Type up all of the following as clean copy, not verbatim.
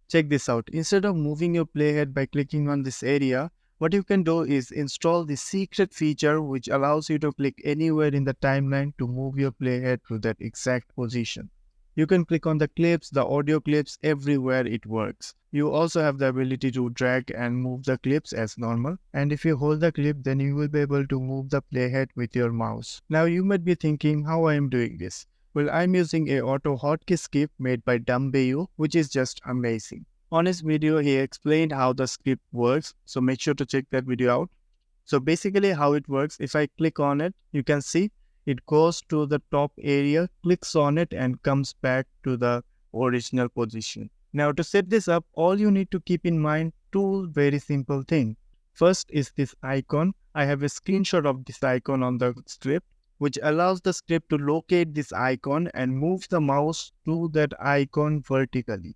Check this out. Instead of moving your playhead by clicking on this area, what you can do is install the secret feature which allows you to click anywhere in the timeline to move your playhead to that exact position. You can click on the clips, the audio clips, everywhere it works. You also have the ability to drag and move the clips as normal. And if you hold the clip, then you will be able to move the playhead with your mouse. Now you might be thinking how I am doing this. Well, I'm using a Autohotkey script made by Davinci, which is just amazing. On his video, he explained how the script works, so make sure to check that video out. So basically how it works, if I click on it, you can see it goes to the top area, clicks on it and comes back to the original position. Now to set this up, all you need to keep in mind two very simple things. First is this icon. I have a screenshot of this icon on the script, which allows the script to locate this icon and move the mouse to that icon vertically.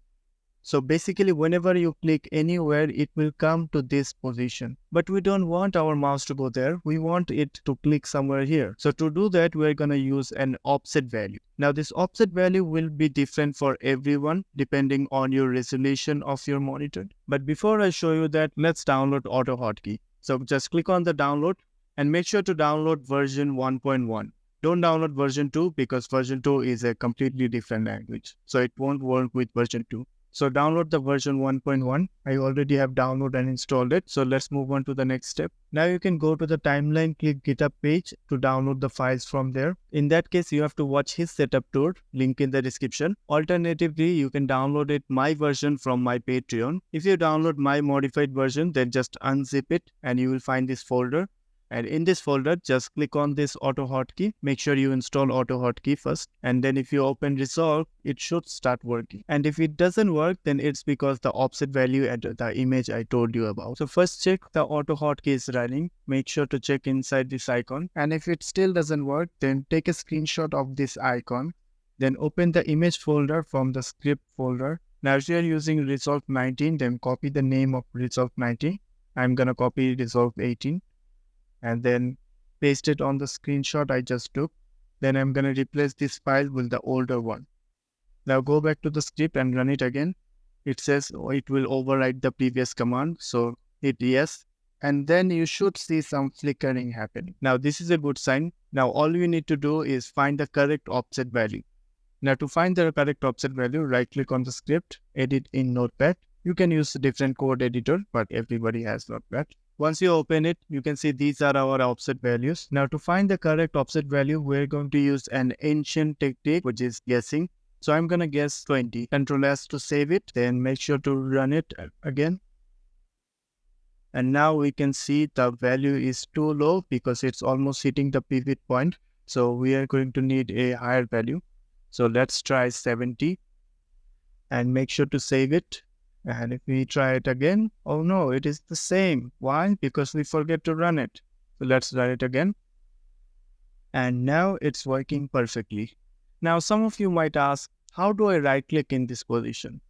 So basically, whenever you click anywhere, it will come to this position. But we don't want our mouse to go there. We want it to click somewhere here. So to do that, we're going to use an offset value. Now this offset value will be different for everyone depending on your resolution of your monitor. But before I show you that, let's download Autohotkey. So just click on the download and make sure to download version 1.1. Don't download version 2 because version 2 is a completely different language. So it won't work with version 2. So download the version 1.1. I already have downloaded and installed it. So let's move on to the next step. Now you can go to the timeline, click GitHub page to download the files from there. In that case, you have to watch his setup tour, link in the description. Alternatively, you can download it my version from my Patreon. If you download my modified version, then just unzip it and you will find this folder. And in this folder, just click on this Autohotkey. Make sure you install Autohotkey first. And then if you open Resolve, it should start working. And if it doesn't work, then it's because the offset value and the image I told you about. So first check the Autohotkey is running. Make sure to check inside this icon. And if it still doesn't work, then take a screenshot of this icon. Then open the image folder from the script folder. Now if you are using Resolve 19, then copy the name of Resolve 19. I'm going to copy Resolve 18. And then paste it on the screenshot I just took. Then I'm going to replace this file with the older one. Now go back to the script and run it again. It says it will overwrite the previous command. So hit yes. And then you should see some flickering happening. Now this is a good sign. Now all you need to do is find the correct offset value. Now to find the correct offset value, right click on the script, edit in Notepad. You can use a different code editor, but everybody has Notepad. Once you open it, you can see these are our offset values. Now to find the correct offset value, we're going to use an ancient technique, which is guessing. So I'm going to guess 20. Control S to save it. Then make sure to run it again. And now we can see the value is too low because it's almost hitting the pivot point. So we are going to need a higher value. So let's try 70 and make sure to save it. And if we try it again, oh no, it is the same. Why? Because we forget to run it. So let's run it again. And now it's working perfectly. Now some of you might ask, how do I right click in this position?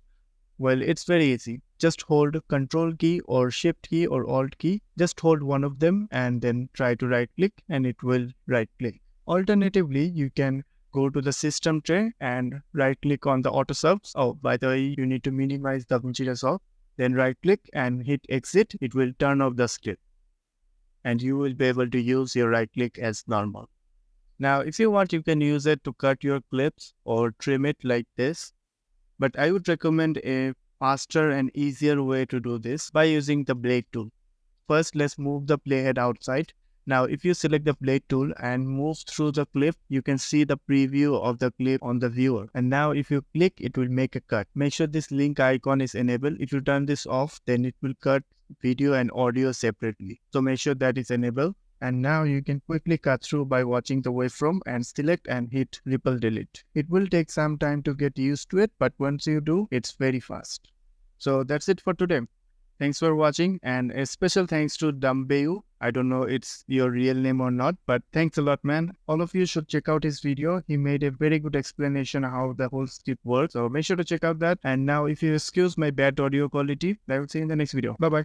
Well, it's very easy. Just hold Control key or Shift key or Alt key. Just hold one of them and then try to right click and it will right click. Alternatively, you can go to the system tray and right click on the auto subs. Oh, by the way, you need to minimize Davinci Resolve. Then right click and hit exit. It will turn off the script and you will be able to use your right click as normal. Now, if you want, you can use it to cut your clips or trim it like this. But I would recommend a faster and easier way to do this by using the blade tool. First, let's move the playhead outside. Now, if you select the blade tool and move through the clip, you can see the preview of the clip on the viewer. And now if you click, it will make a cut. Make sure this link icon is enabled. If you turn this off, then it will cut video and audio separately. So make sure that is enabled. And now you can quickly cut through by watching the waveform and select and hit ripple delete. It will take some time to get used to it, but once you do, it's very fast. So that's it for today. Thanks for watching and a special thanks to Davinci. I don't know it's your real name or not, but thanks a lot, man. All of you should check out his video. He made a very good explanation how the whole script works. So make sure to check out that. And now if you excuse my bad audio quality, I will see you in the next video. Bye-bye.